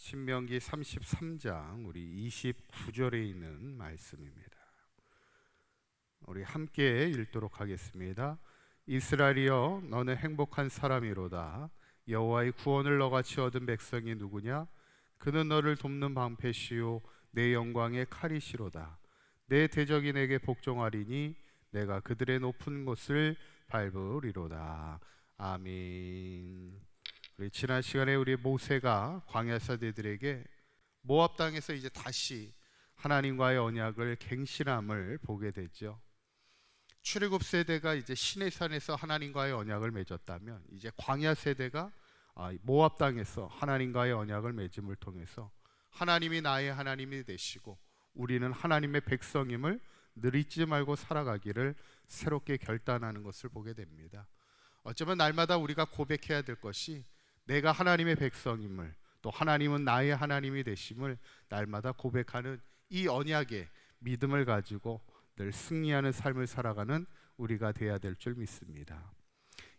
신명기 33장 우리 29절에 있는 말씀입니다. 우리 함께 읽도록 하겠습니다. 이스라엘이여 너는 행복한 사람이로다. 여호와의 구원을 너같이 얻은 백성이 누구냐? 그는 너를 돕는 방패시요 내 영광의 칼이시로다. 내 대적이 내게 복종하리니 내가 그들의 높은 곳을 밟으리로다. 아멘. 우리 지난 시간에 우리 모세가 광야 세대들에게 모압 땅에서 이제 다시 하나님과의 언약을 갱신함을 보게 되죠. 출애굽 세대가 이제 시내산에서 하나님과의 언약을 맺었다면 이제 광야 세대가 모압 땅에서 하나님과의 언약을 맺음을 통해서 하나님이 나의 하나님이 되시고 우리는 하나님의 백성임을 늘 잊지 말고 살아가기를 새롭게 결단하는 것을 보게 됩니다. 어쩌면 날마다 우리가 고백해야 될 것이 내가 하나님의 백성임을, 또 하나님은 나의 하나님이 되심을 날마다 고백하는 이 언약의 믿음을 가지고 늘 승리하는 삶을 살아가는 우리가 되어야 될 줄 믿습니다.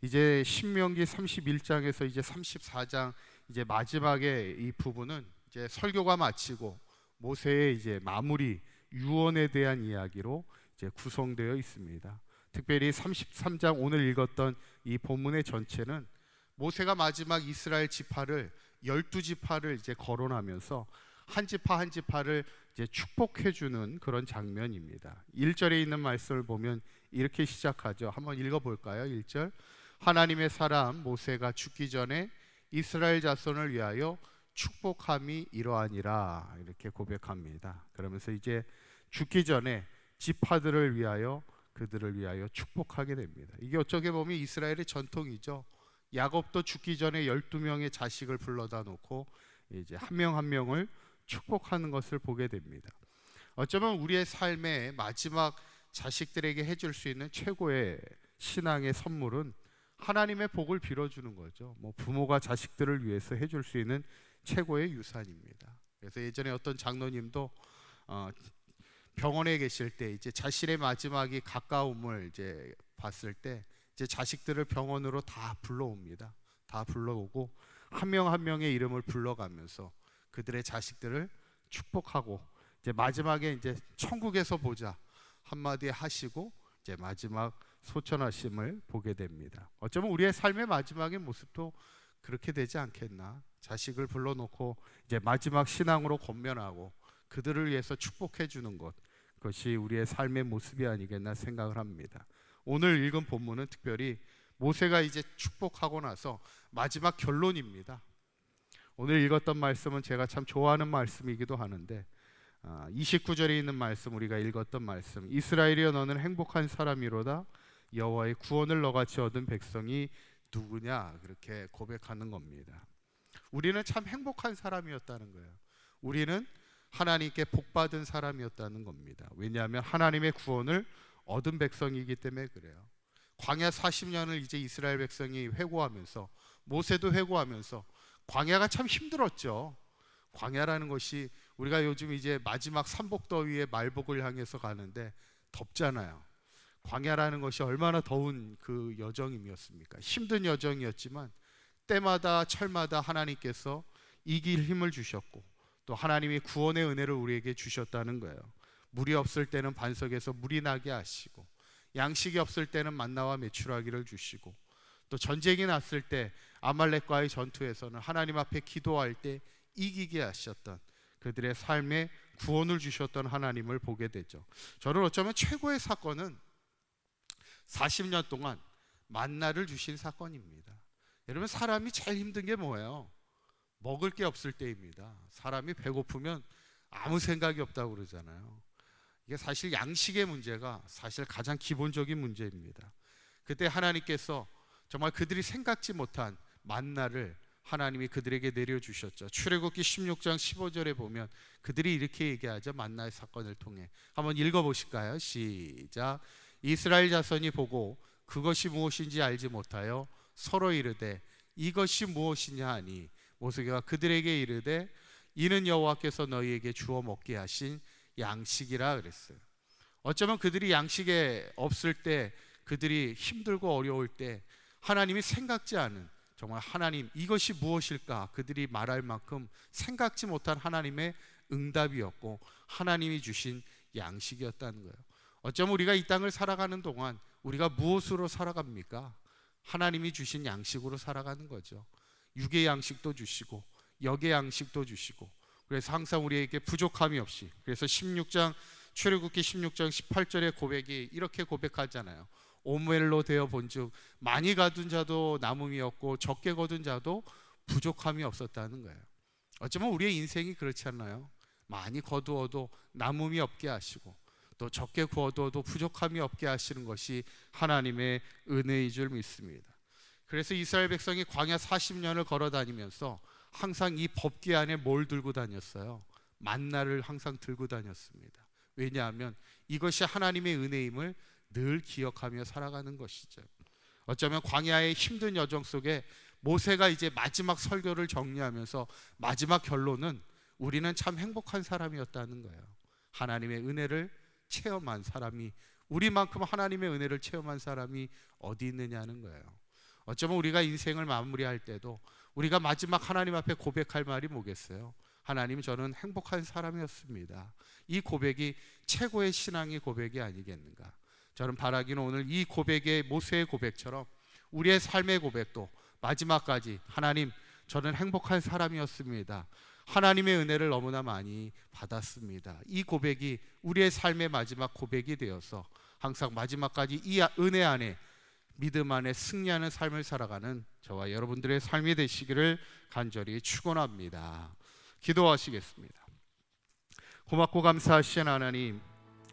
이제 신명기 31장에서 이제 34장 이제 마지막에 이 부분은 이제 설교가 마치고 모세의 이제 마무리 유언에 대한 이야기로 이제 구성되어 있습니다. 특별히 33장 오늘 읽었던 이 본문의 전체는 모세가 마지막 이스라엘 지파를 12지파를 이제 거론하면서 한 지파 한 지파를 이제 축복해 주는 그런 장면입니다. 1절에 있는 말씀을 보면 이렇게 시작하죠. 한번 읽어 볼까요? 1절. 하나님의 사람 모세가 죽기 전에 이스라엘 자손을 위하여 축복함이 이러하니라 이렇게 고백합니다. 그러면서 이제 죽기 전에 지파들을 위하여 그들을 위하여 축복하게 됩니다. 이게 어떻게 보면 이스라엘의 전통이죠. 야곱도 죽기 전에 12명의 자식을 불러다 놓고 이제 한 명 한 명을 축복하는 것을 보게 됩니다. 어쩌면 우리의 삶의 마지막 자식들에게 해줄 수 있는 최고의 신앙의 선물은 하나님의 복을 빌어주는 거죠. 부모가 자식들을 위해서 해줄 수 있는 최고의 유산입니다. 그래서 예전에 어떤 장로님도 병원에 계실 때 이제 자신의 마지막이 가까움을 이제 봤을 때 이제 자식들을 병원으로 다 불러옵니다. 다 불러오고 한 명 한 명의 이름을 불러가면서 그들의 자식들을 축복하고 이제 마지막에 이제 천국에서 보자 한마디 하시고 이제 마지막 소천하심을 보게 됩니다. 어쩌면 우리의 삶의 마지막의 모습도 그렇게 되지 않겠나? 자식을 불러놓고 이제 마지막 신앙으로 권면하고 그들을 위해서 축복해 주는 것, 그것이 우리의 삶의 모습이 아니겠나 생각을 합니다. 오늘 읽은 본문은 특별히 모세가 이제 축복하고 나서 마지막 결론입니다. 오늘 읽었던 말씀은 제가 참 좋아하는 말씀이기도 하는데 29절에 있는 말씀, 우리가 읽었던 말씀, 이스라엘이여 너는 행복한 사람이로다. 여호와의 구원을 너같이 얻은 백성이 누구냐, 그렇게 고백하는 겁니다. 우리는 참 행복한 사람이었다는 거예요. 우리는 하나님께 복받은 사람이었다는 겁니다. 왜냐하면 하나님의 구원을 얻은 백성이기 때문에 그래요. 광야 40년을 이제 이스라엘 백성이 회고하면서 모세도 회고하면서 광야가 참 힘들었죠. 광야라는 것이 우리가 요즘 이제 마지막 삼복더위에 말복을 향해서 가는데 덥잖아요. 광야라는 것이 얼마나 더운 그 여정이었습니까? 힘든 여정이었지만 때마다 철마다 하나님께서 이길 힘을 주셨고 또 하나님이 구원의 은혜를 우리에게 주셨다는 거예요. 물이 없을 때는 반석에서 물이 나게 하시고 양식이 없을 때는 만나와 메추라기를 주시고 또 전쟁이 났을 때 아말렉과의 전투에서는 하나님 앞에 기도할 때 이기게 하셨던 그들의 삶에 구원을 주셨던 하나님을 보게 되죠. 저는 어쩌면 최고의 사건은 40년 동안 만나를 주신 사건입니다. 여러분, 사람이 제일 힘든 게 뭐예요? 먹을 게 없을 때입니다. 사람이 배고프면 아무 생각이 없다고 그러잖아요. 이게 사실 양식의 문제가 사실 가장 기본적인 문제입니다. 그때 하나님께서 정말 그들이 생각지 못한 만나를 하나님이 그들에게 내려주셨죠. 출애굽기 16장 15절에 보면 그들이 이렇게 얘기하죠. 만나의 사건을 통해 한번 읽어보실까요? 시작. 이스라엘 자손이 보고 그것이 무엇인지 알지 못하여 서로 이르되 이것이 무엇이냐 하니 모세가 그들에게 이르되 이는 여호와께서 너희에게 주어 먹게 하신 양식이라 그랬어요. 어쩌면 그들이 양식에 없을 때, 그들이 힘들고 어려울 때 하나님이 생각지 않은 정말 하나님 이것이 무엇일까 그들이 말할 만큼 생각지 못한 하나님의 응답이었고 하나님이 주신 양식이었다는 거예요. 어쩌면 우리가 이 땅을 살아가는 동안 우리가 무엇으로 살아갑니까? 하나님이 주신 양식으로 살아가는 거죠. 육의 양식도 주시고 영의 양식도 주시고, 그래서 항상 우리에게 부족함이 없이, 그래서 16장 출애굽기 16장 18절의 고백이 이렇게 고백하잖아요. 오멜로 되어 본즉 많이 거둔 자도 남음이 없고 적게 거둔 자도 부족함이 없었다는 거예요. 어쩌면 우리의 인생이 그렇지 않나요? 많이 거두어도 남음이 없게 하시고 또 적게 거두어도 부족함이 없게 하시는 것이 하나님의 은혜인 줄 믿습니다. 그래서 이스라엘 백성이 광야 40년을 걸어 다니면서 항상 이 법궤 안에 뭘 들고 다녔어요? 만나를 항상 들고 다녔습니다. 왜냐하면 이것이 하나님의 은혜임을 늘 기억하며 살아가는 것이죠. 어쩌면 광야의 힘든 여정 속에 모세가 이제 마지막 설교를 정리하면서 마지막 결론은 우리는 참 행복한 사람이었다는 거예요. 하나님의 은혜를 체험한 사람이, 우리만큼 하나님의 은혜를 체험한 사람이 어디 있느냐는 거예요. 어쩌면 우리가 인생을 마무리할 때도 우리가 마지막 하나님 앞에 고백할 말이 뭐겠어요? 하나님, 저는 행복한 사람이었습니다. 이 고백이 최고의 신앙의 고백이 아니겠는가? 저는 바라기는 오늘 이 고백의 모세의 고백처럼 우리의 삶의 고백도 마지막까지 하나님, 저는 행복한 사람이었습니다. 하나님의 은혜를 너무나 많이 받았습니다. 이 고백이 우리의 삶의 마지막 고백이 되어서 항상 마지막까지 이 은혜 안에, 믿음 안에 승리하는 삶을 살아가는 저와 여러분들의 삶이 되시기를 간절히 축원합니다. 기도하시겠습니다. 고맙고 감사하신 하나님,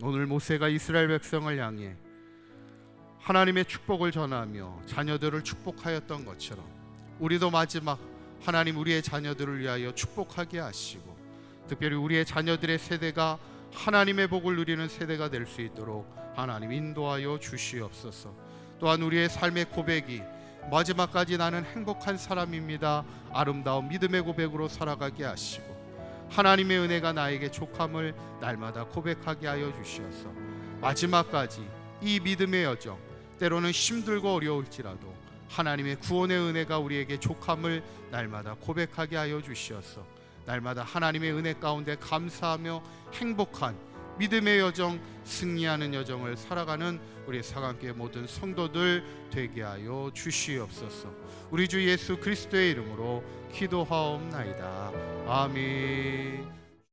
오늘 모세가 이스라엘 백성을 향해 하나님의 축복을 전하며 자녀들을 축복하였던 것처럼 우리도 마지막 하나님, 우리의 자녀들을 위하여 축복하게 하시고 특별히 우리의 자녀들의 세대가 하나님의 복을 누리는 세대가 될 수 있도록 하나님 인도하여 주시옵소서. 또한 우리의 삶의 고백이 마지막까지 나는 행복한 사람입니다, 아름다운 믿음의 고백으로 살아가게 하시고 하나님의 은혜가 나에게 족함을 날마다 고백하게 하여 주시어서 마지막까지 이 믿음의 여정, 때로는 힘들고 어려울지라도 하나님의 구원의 은혜가 우리에게 족함을 날마다 고백하게 하여 주시어서 날마다 하나님의 은혜 가운데 감사하며 행복한 믿음의 여정, 승리하는 여정을 살아가는 우리 사랑교회 모든 성도들 되게 하여 주시옵소서. 우리 주 예수 그리스도의 이름으로 기도하옵나이다. 아멘.